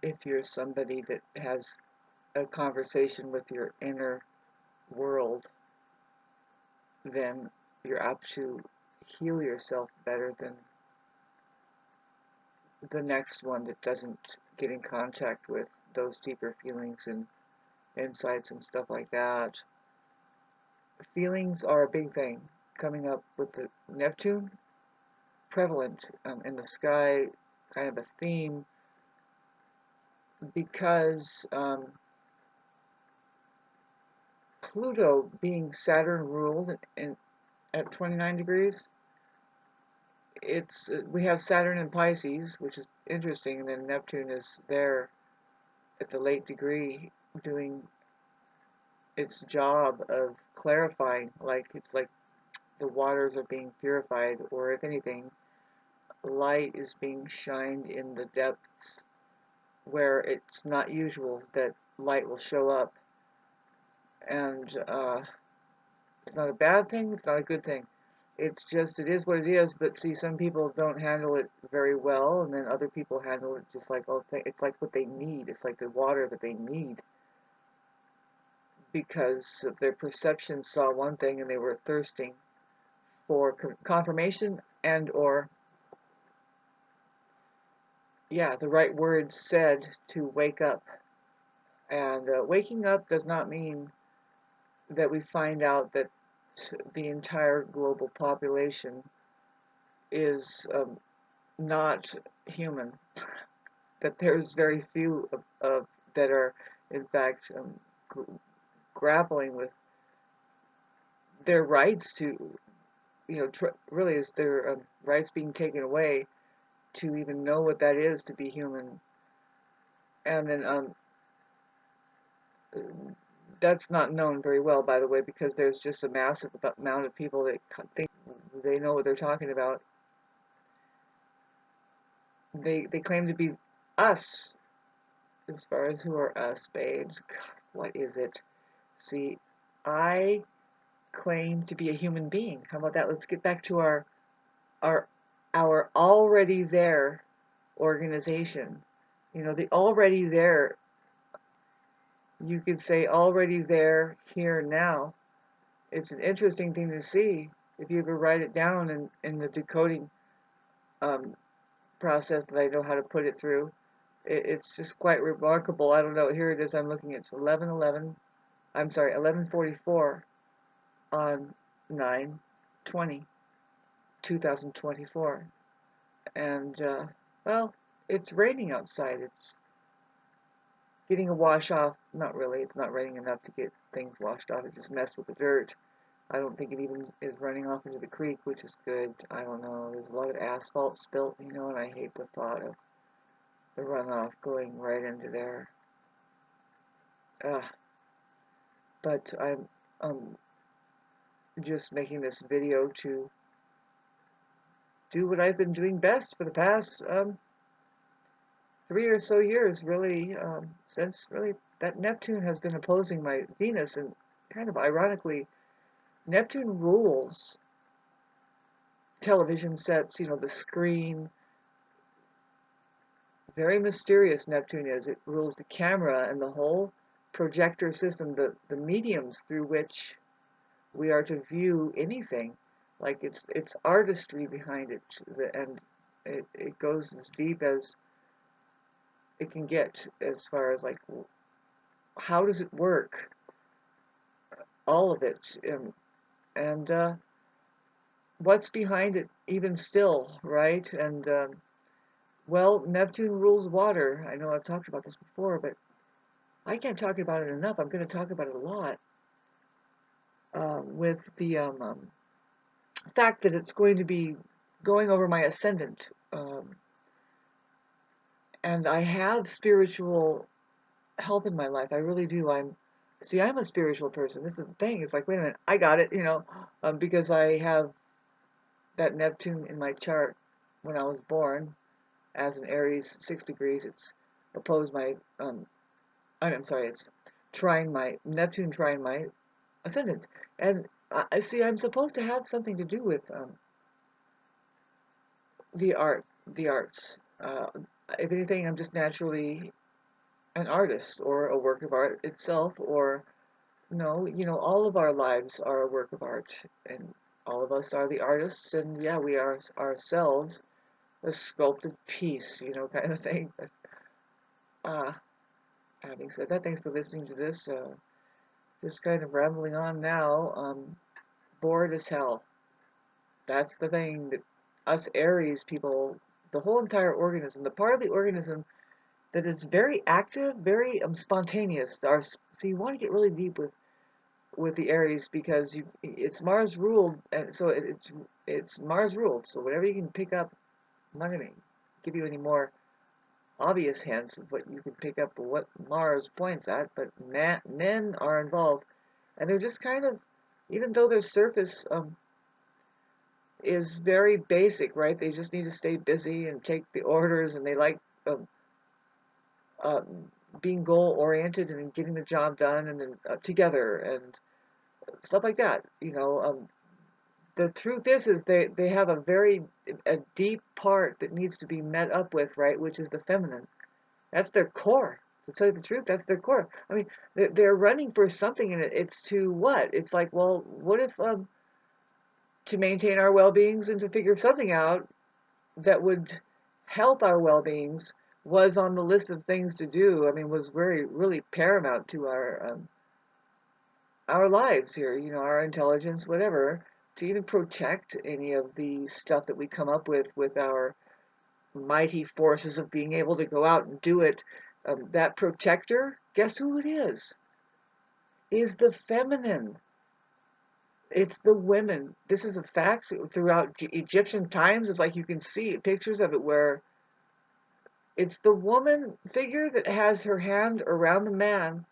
if you're somebody that has a conversation with your inner world, then you're apt to heal yourself better than the next one that doesn't get in contact with those deeper feelings and insights and stuff like that. Feelings are a big thing coming up with the Neptune, prevalent in the sky, kind of a theme, because Pluto being Saturn ruled at 29 degrees, we have Saturn in Pisces, which is interesting, and then Neptune is there at the late degree doing its job of clarifying, like it's like the waters are being purified, or if anything, light is being shined in the depths where it's not usual that light will show up. And it's not a bad thing, it's not a good thing. It's just, it is what it is, but see, some people don't handle it very well, and then other people handle it just like, oh, it's like what they need. It's like the water that they need, because of their perception saw one thing and they were thirsting for confirmation and or, yeah, the right words said to wake up. And waking up does not mean that we find out that the entire global population is not human, that there's very few of that are, in fact, grappling with their rights to, really is their rights being taken away to even know what that is to be human. And then that's not known very well, by the way, because there's just a massive amount of people that think they know what they're talking about. They claim to be us, as far as who are us, babes. God, what is it? See, I claim to be a human being. How about that? Let's get back to our already there organization. The already there, you could say already there, here, now. It's an interesting thing to see if you ever write it down in the decoding process that I know how to put it through. It's just quite remarkable. I don't know. Here it is. I'm looking at 11:11. I'm sorry, 11:44 on 9/20/2024, and well, it's raining outside. It's getting a wash off. Not really. It's not raining enough to get things washed off. It just messed with the dirt. I don't think it even is running off into the creek, which is good. I don't know. There's a lot of asphalt spilt, and I hate the thought of the runoff going right into there. But I'm just making this video to do what I've been doing best for the past 3 or so years, really, since really that Neptune has been opposing my Venus, and kind of ironically, Neptune rules television sets, the screen. Very mysterious Neptune is. It rules the camera and the whole projector system, the mediums through which we are to view anything. Like it's artistry behind it, and it goes as deep as it can get, as far as like, how does it work? All of it, and what's behind it even still, right? And well, Neptune rules water. I know I've talked about this before, but I can't talk about it enough. I'm going to talk about it a lot, with the fact that it's going to be going over my ascendant. And I have spiritual help in my life. I really do. I'm a spiritual person. This is the thing. It's like, wait a minute, I got it, because I have that Neptune in my chart when I was born as an Aries 6 degrees. It's opposed my, I'm sorry, it's Neptune trying my ascendant. And I see I'm supposed to have something to do with the arts. If anything, I'm just naturally an artist or a work of art itself, or no, all of our lives are a work of art, and all of us are the artists, and yeah, we are ourselves a sculpted piece, kind of thing. But having said that, thanks for listening to this. Just kind of rambling on now. Bored as hell. That's the thing that us Aries people, the whole entire organism, the part of the organism that is very active, very spontaneous. So you want to get really deep with the Aries because it's Mars ruled, and so it's Mars ruled. So whatever you can pick up, I'm not going to give you any more obvious hints of what you can pick up of what Mars points at, but men are involved, and they're just kind of, even though their surface is very basic, right? They just need to stay busy and take the orders, and they like um, uh, being goal oriented and getting the job done and then together and stuff like that. The truth is they have a deep part that needs to be met up with, right? Which is the feminine. That's their core. To tell you the truth, that's their core. I mean, they're running for something, and it's to what? It's like, well, what if to maintain our well-beings and to figure something out that would help our well-beings was on the list of things to do. I mean, was really paramount to our lives here. Our intelligence, whatever, to even protect any of the stuff that we come up with our mighty forces of being able to go out and do it. That protector, guess who it is the feminine. It's the women. This is a fact throughout Egyptian times. It's like you can see pictures of it where it's the woman figure that has her hand around the man,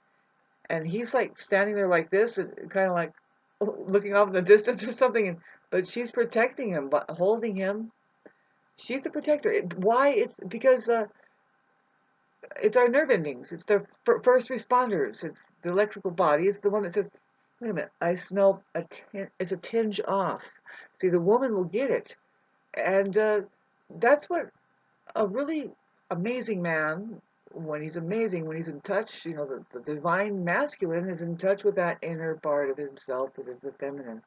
and he's like standing there like this, and kind of like looking off in the distance or something. But she's protecting him, but holding him. She's the protector. Why? It's because it's our nerve endings. It's the first responders. It's the electrical body. It's the one that says, "Wait a minute, I smell it's a tinge off." See, the woman will get it, and that's what a really amazing man, when he's amazing, when he's in touch, the divine masculine is in touch with that inner part of himself that is the feminine.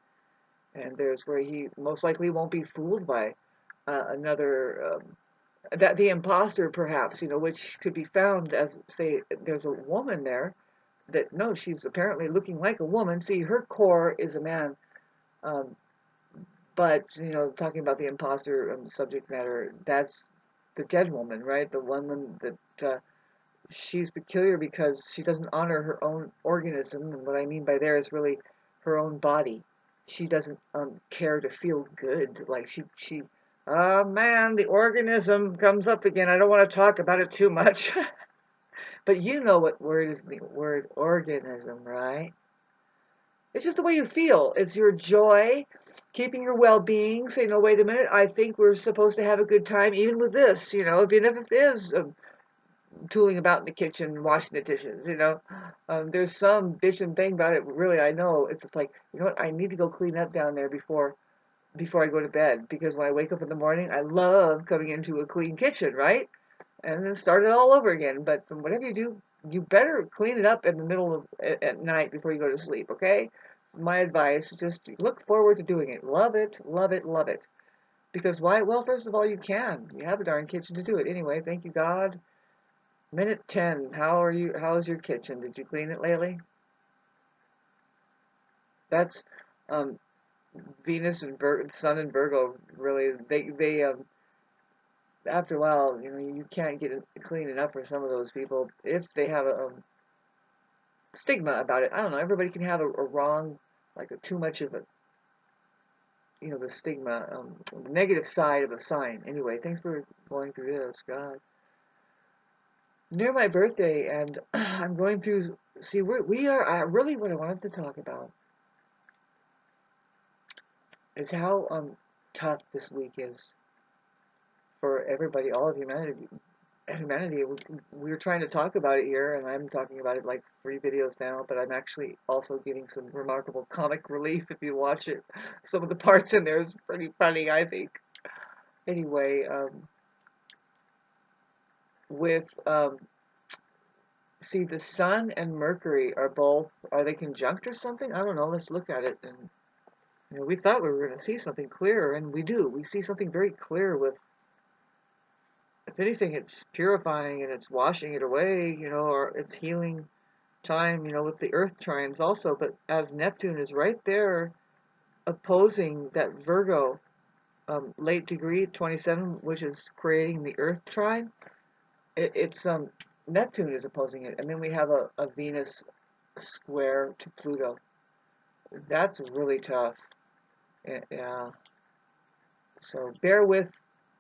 And there's where he most likely won't be fooled by another, that the imposter perhaps, which could be found as, say, there's a woman there that, no, she's apparently looking like a woman. See, her core is a man. Um, but, talking about the imposter subject matter, that's the dead woman, right? The woman that she's peculiar because she doesn't honor her own organism, and what I mean by there is really her own body. She doesn't care to feel good. Like oh man, the organism comes up again. I don't want to talk about it too much. But you know what word is the word organism, right? It's just the way you feel. It's your joy, keeping your well-being. Say, no, wait a minute. I think we're supposed to have a good time, even with this. Even if it is tooling about in the kitchen, washing the dishes. There's some bitchin' thing about it. Really, I know. It's just like, you know what? I need to go clean up down there before I go to bed, because when I wake up in the morning, I love coming into a clean kitchen, right? And then start it all over again. But whatever you do, you better clean it up in the middle of at night before you go to sleep, okay? My advice, just look forward to doing it. Love it, love it, love it. Because why? Well, first of all, you can. You have a darn kitchen to do it. Anyway, thank you, God. Minute 10. How's your kitchen? Did you clean it lately? That's um, Venus and Sun and Virgo. Really, they after a while, you can't get it clean enough for some of those people if they have a stigma about it. I don't know. Everybody can have a wrong, like too much of a, the stigma, the negative side of a sign. Anyway, thanks for going through this, God. Near my birthday, and I'm going through. See, we are really what I wanted to talk about is how tough this week is for everybody, all of humanity. We're trying to talk about it here, and I'm talking about it like 3 videos now, but I'm actually also giving some remarkable comic relief if you watch it. Some of the parts in there is pretty funny, I think. Anyway, with see, the Sun and Mercury are both, are they conjunct or something? I don't know. Let's look at it. And we thought we were going to see something clearer, and we do. We see something very clear with, if anything, it's purifying and it's washing it away, or it's healing time, with the Earth trines also. But as Neptune is right there opposing that Virgo late degree 27, which is creating the Earth trine, it's Neptune is opposing it, and then we have a Venus square to Pluto. That's really tough. Yeah. So bear with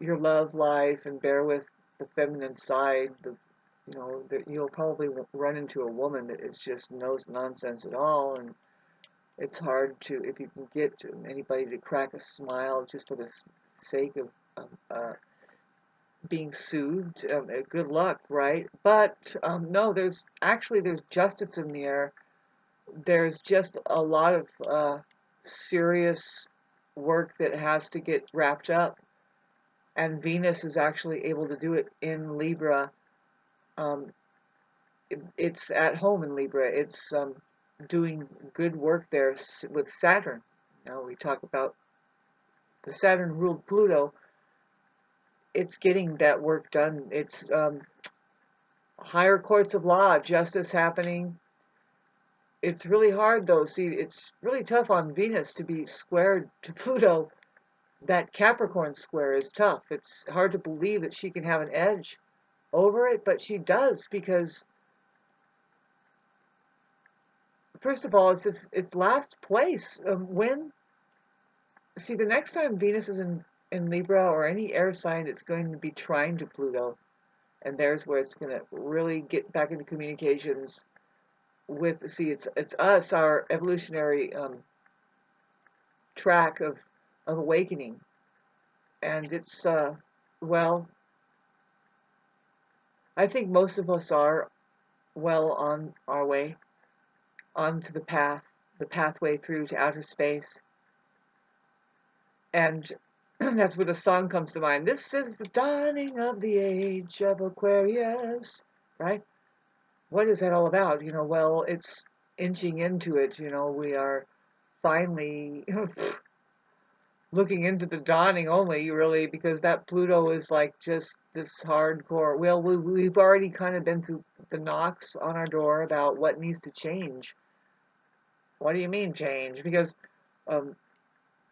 your love life and bear with the feminine side. That you'll probably run into a woman that is just no nonsense at all, and it's hard to, if you can get anybody to crack a smile just for the sake of being soothed. Good luck, right? But no, there's justice in the air. There's just a lot of serious work that has to get wrapped up, and Venus is actually able to do it in Libra. It's at home in Libra. It's doing good work there with Saturn. Now we talk about the Saturn ruled Pluto. It's getting that work done. It's higher courts of law, justice happening. It's really hard though. See, it's really tough on Venus to be squared to Pluto. That Capricorn square is tough. It's hard to believe that she can have an edge over it, but she does, because first of all, it's last place. See, the next time Venus is in Libra or any air sign, it's going to be trine to Pluto, and there's where it's going to really get back into communications with. See, it's us, our evolutionary track of awakening, and it's well, I think most of us are well on our way onto the pathway through to outer space. And that's where the song comes to mind. This is the dawning of the age of Aquarius, right? What is that all about? Well, it's inching into it. We are finally looking into the dawning only, really, because that Pluto is like just this hardcore. Well, we've already kind of been through the knocks on our door about what needs to change. What do you mean change? Because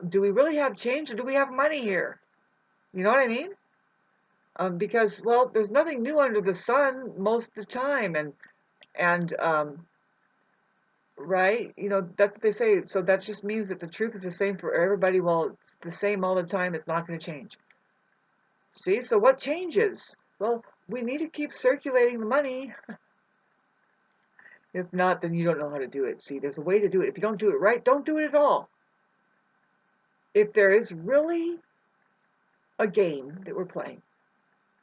do we really have change, or do we have money here? You know what I mean? Because, well, there's nothing new under the sun most of the time, and right? That's what they say. So that just means that the truth is the same for everybody. Well, it's the same all the time. It's not going to change. See? So what changes? Well, we need to keep circulating the money. If not, then you don't know how to do it. See, there's a way to do it. If you don't do it right, don't do it at all. If there is really a game that we're playing,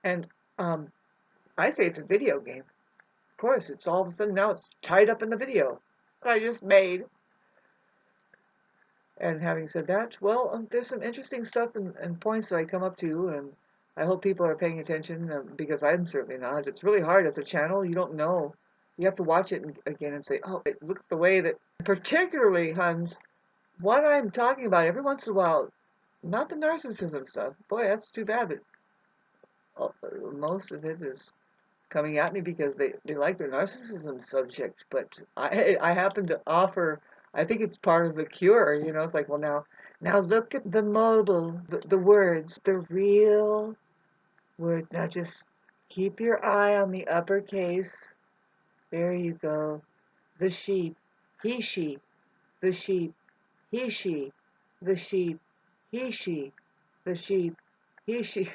and I say it's a video game. Of course, it's all of a sudden now it's tied up in the video that I just made. And having said that, well, there's some interesting stuff and points that I come up to, and I hope people are paying attention, because I'm certainly not. It's really hard as a channel. You don't know. You have to watch it again and say, oh, look at the way that, particularly, Huns, what I'm talking about every once in a while, not the narcissism stuff. Boy, that's too bad that most of it is coming at me because they like their narcissism subject. But I happen to offer, I think it's part of the cure. It's like, well, now look at the mobile, the words, the real word. Now just keep your eye on the uppercase. There you go. The sheep, he, she, the sheep, he, she, the sheep, he, she, the sheep, he, she.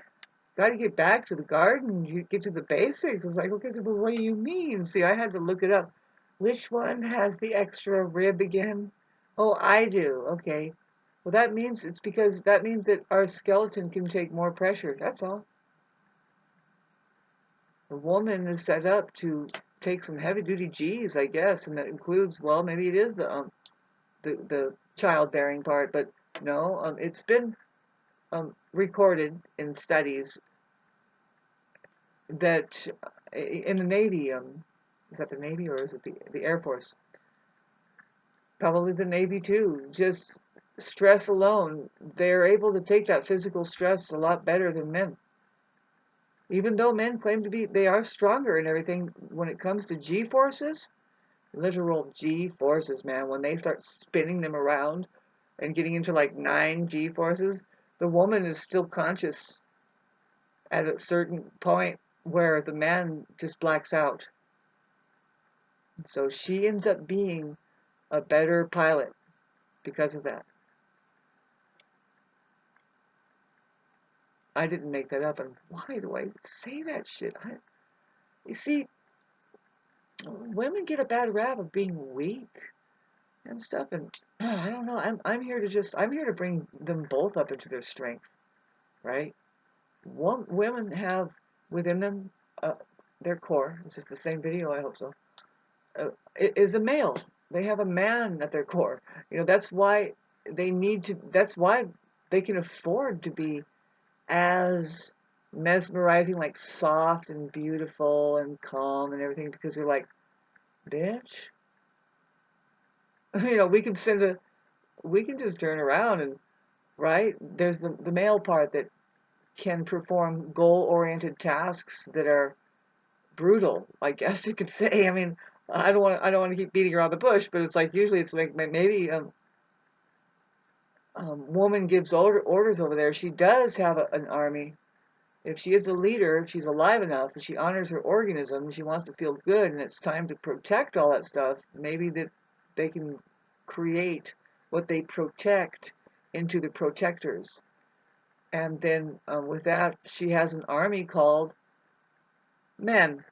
Got to get back to the garden. You get to the basics. It's like, okay, so, but what do you mean? See, I had to look it up. Which one has the extra rib again? Oh, I do. Okay. Well, that means that our skeleton can take more pressure. That's all. The woman is set up to take some heavy-duty G's, I guess, and that includes, well, maybe it is the childbearing part, but no, it's been recorded in studies that in the Navy, Is that the Navy or is it the Air Force? Probably the Navy too. Just stress alone, they're able to take that physical stress a lot better than men. Even though men claim to be, they are stronger and everything when it comes to G forces, literal G forces, man. When they start spinning them around and getting into like 9 G forces, the woman is still conscious at a certain point where the man just blacks out. So she ends up being a better pilot because of that. I didn't make that up, and why do I say that shit? You see, women get a bad rap of being weak and stuff, and I don't know. I'm here to bring them both up into their strength, right? Women have within them their core. It's just the same video. I hope so. Is a male. They have a man at their core. You know, that's why they need to. That's why they can afford to be as mesmerizing, like soft and beautiful and calm and everything, because they're like, bitch, you know, we can just turn around and, right? There's the male part that can perform goal-oriented tasks that are brutal, I guess you could say. I mean, I don't want to keep beating around the bush, but it's like usually it's like maybe woman gives orders over there. She does have an army. If she is a leader, if she's alive enough, if she honors her organism, she wants to feel good, and it's time to protect all that stuff, maybe that they can create what they protect into the protectors. And then with that, she has an army called men.